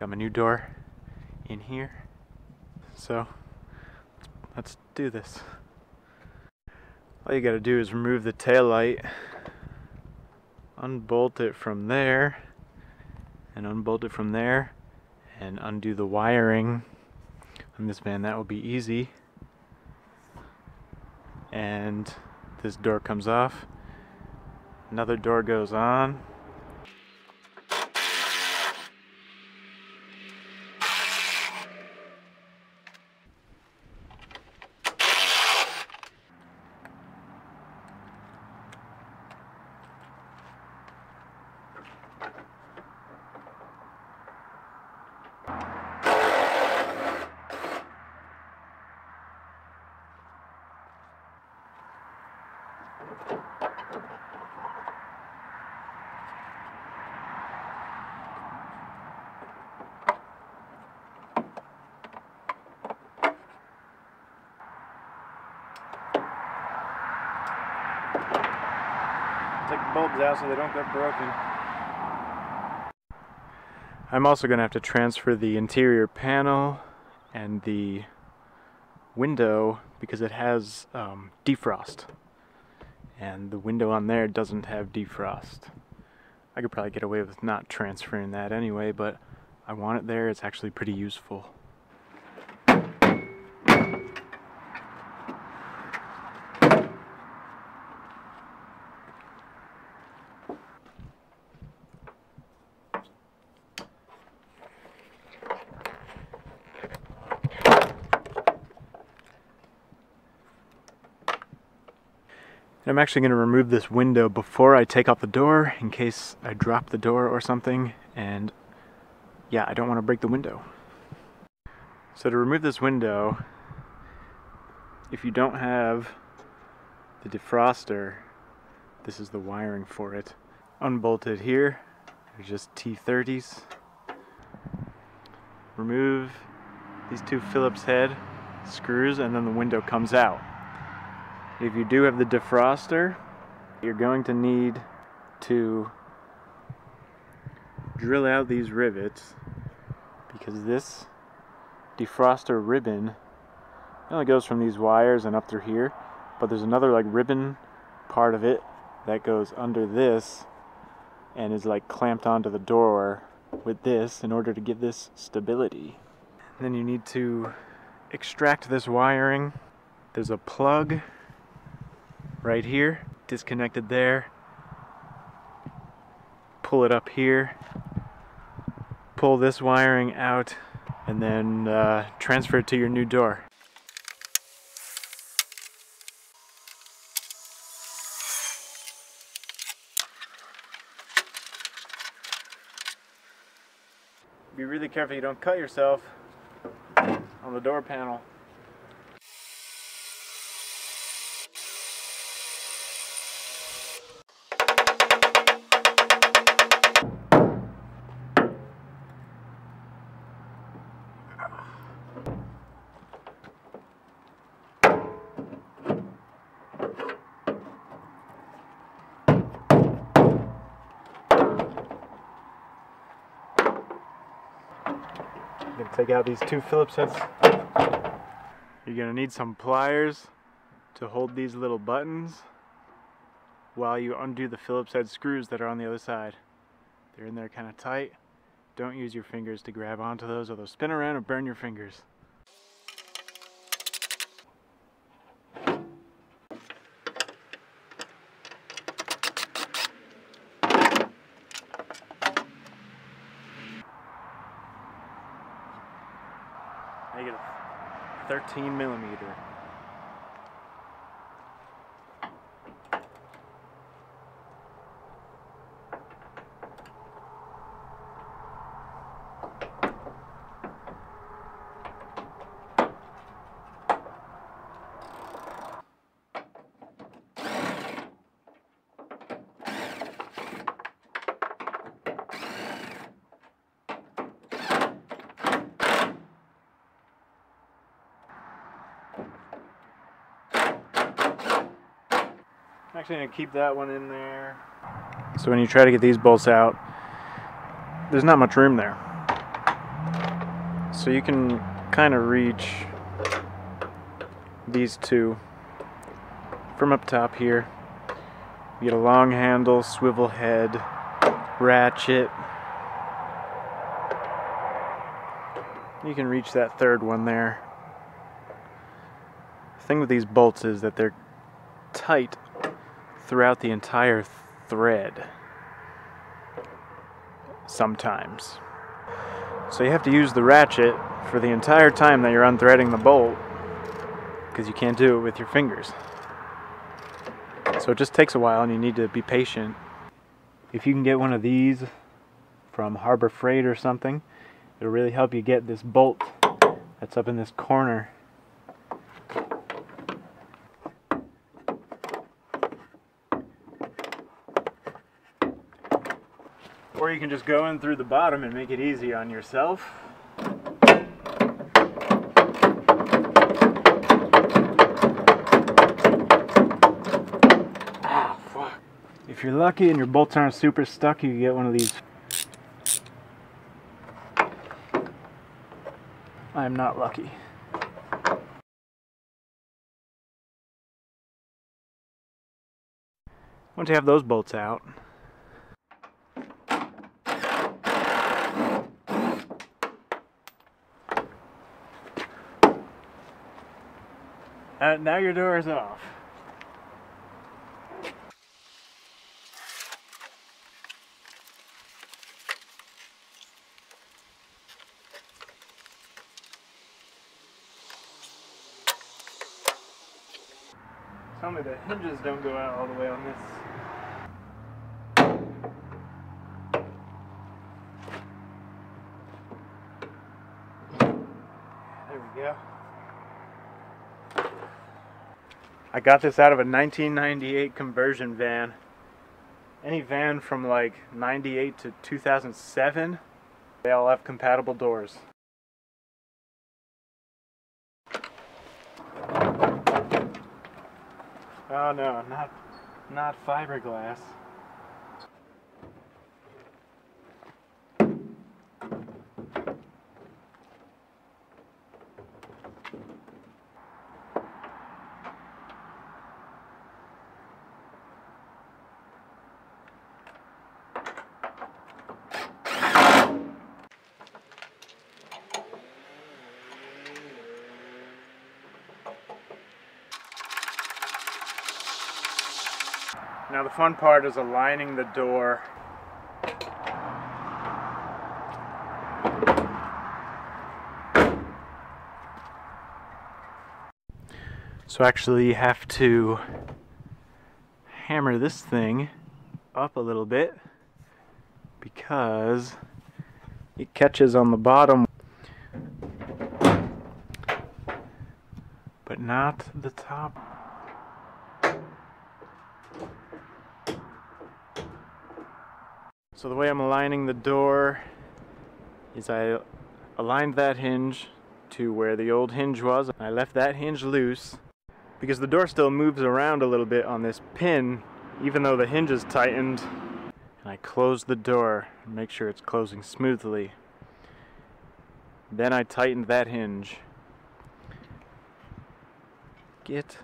Got my new door in here, so let's do this. All you gotta do is remove the tail light, unbolt it from there, and unbolt it from there, and undo the wiring on this van. That will be easy. And this door comes off, another door goes on. Take the bulbs out so they don't get broken. I'm also going to have to transfer the interior panel and the window because it has defrost, and the window on there doesn't have defrost. I could probably get away with not transferring that anyway, but I want it there. It's actually pretty useful. I'm actually going to remove this window before I take off the door in case I drop the door or something, and yeah, I don't want to break the window. So to remove this window, if you don't have the defroster, this is the wiring for it. Unbolt it here, they're just T30s. Remove these two Phillips head screws and then the window comes out. If you do have the defroster, you're going to need to drill out these rivets because this defroster ribbon only goes from these wires and up through here, but there's another like ribbon part of it that goes under this and is like clamped onto the door with this in order to give this stability. And then you need to extract this wiring. There's a plug right here, disconnected there. Pull it up here, pull this wiring out, and then transfer it to your new door. Be really careful you don't cut yourself on the door panel. I'm going to take out these two Phillips heads. You're going to need some pliers to hold these little buttons while you undo the Phillips head screws that are on the other side. They're in there kind of tight. Don't use your fingers to grab onto those or they'll spin around and burn your fingers. -13mm. I'm actually going to keep that one in there. So when you try to get these bolts out, there's not much room there. So you can kind of reach these two from up top here. You get a long handle, swivel head, ratchet. You can reach that third one there. The thing with these bolts is that they're tight throughout the entire thread. Sometimes. So you have to use the ratchet for the entire time that you're unthreading the bolt, because you can't do it with your fingers. So it just takes a while and you need to be patient. If you can get one of these from Harbor Freight or something, it'll really help you get this bolt that's up in this corner. Or you can just go in through the bottom and make it easy on yourself. Ah, fuck. If you're lucky and your bolts aren't super stuck, you can get one of these. I'm not lucky. Once you have those bolts out, now your door is off. Tell me the hinges don't go out all the way on this. There we go. I got this out of a 1998 conversion van. Any van from like 98 to 2007, they all have compatible doors. Oh no, not fiberglass. Now the fun part is aligning the door. So actually you have to hammer this thing up a little bit because it catches on the bottom but not the top. So the way I'm aligning the door is I aligned that hinge to where the old hinge was. I left that hinge loose because the door still moves around a little bit on this pin even though the hinge is tightened. And I closed the door and make sure it's closing smoothly. Then I tightened that hinge. Get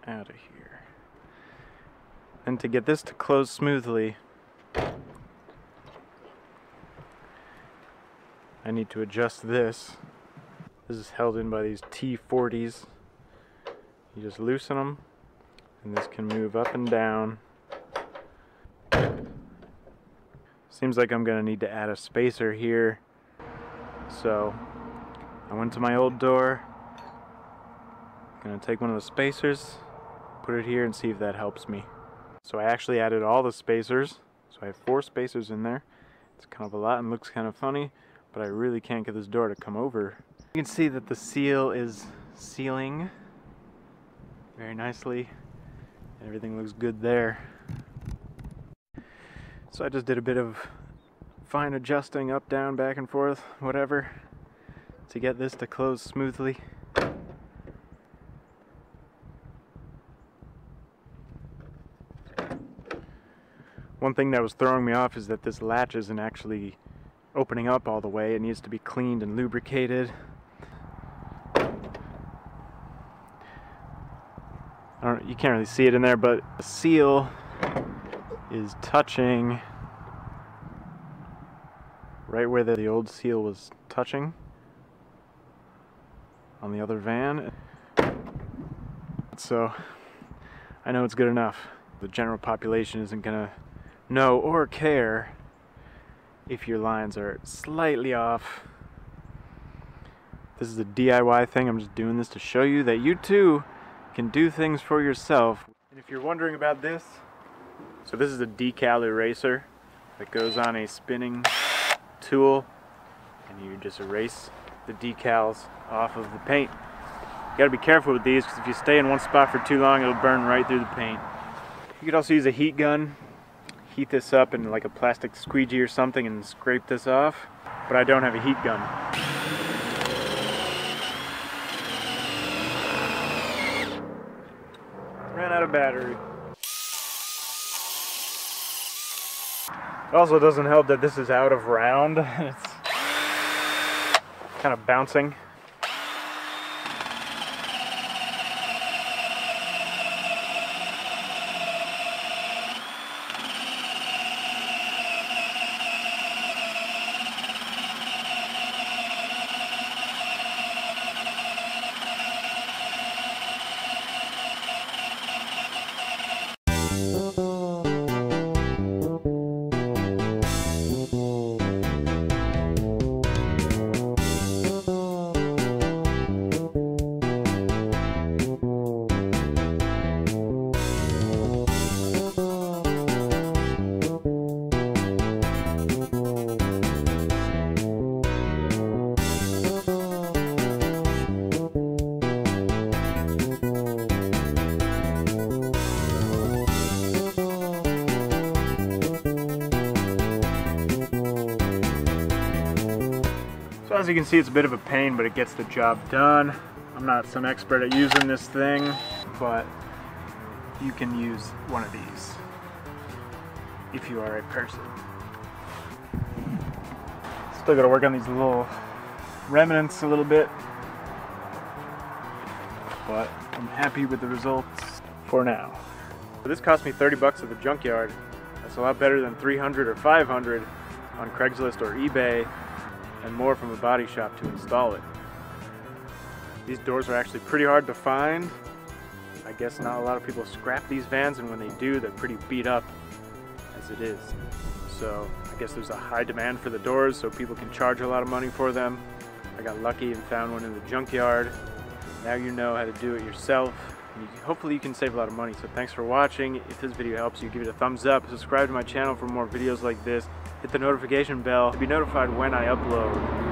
out of here. And to get this to close smoothly, I need to adjust this. This is held in by these T40s. You just loosen them, and this can move up and down. Seems like I'm gonna need to add a spacer here. So I went to my old door. Gonna take one of the spacers, put it here, and see if that helps me. So I actually added all the spacers. So I have 4 spacers in there. It's kind of a lot and looks kind of funny, but I really can't get this door to come over. You can see that the seal is sealing very nicely. Everything looks good there. So I just did a bit of fine adjusting, up, down, back and forth, whatever, to get this to close smoothly. One thing that was throwing me off is that this latch isn't actually opening up all the way. It needs to be cleaned and lubricated. You can't really see it in there, but the seal is touching right where the old seal was touching on the other van. So I know it's good enough. The general population isn't gonna know or care if your lines are slightly off. This is a DIY thing. I'm just doing this to show you that you too can do things for yourself. And if you're wondering about this, so this is a decal eraser that goes on a spinning tool, and you just erase the decals off of the paint. You gotta be careful with these, because if you stay in one spot for too long, it'll burn right through the paint. You could also use a heat gun, heat this up in like a plastic squeegee or something and scrape this off, but I don't have a heat gun. Ran out of battery. It also doesn't help that this is out of round. It's kind of bouncing. So as you can see, it's a bit of a pain, but it gets the job done. I'm not some expert at using this thing, but you can use one of these if you are a person. Still gotta work on these little remnants a little bit, but I'm happy with the results for now. This cost me 30 bucks at the junkyard. That's a lot better than 300 or 500 on Craigslist or eBay, and more from a body shop to install it. These doors are actually pretty hard to find. I guess not a lot of people scrap these vans, and when they do, they're pretty beat up as it is. So I guess there's a high demand for the doors, so people can charge a lot of money for them. I got lucky and found one in the junkyard. Now you know how to do it yourself. Hopefully you can save a lot of money. So thanks for watching. If this video helps you, give it a thumbs up. Subscribe to my channel for more videos like this. Hit the notification bell to be notified when I upload.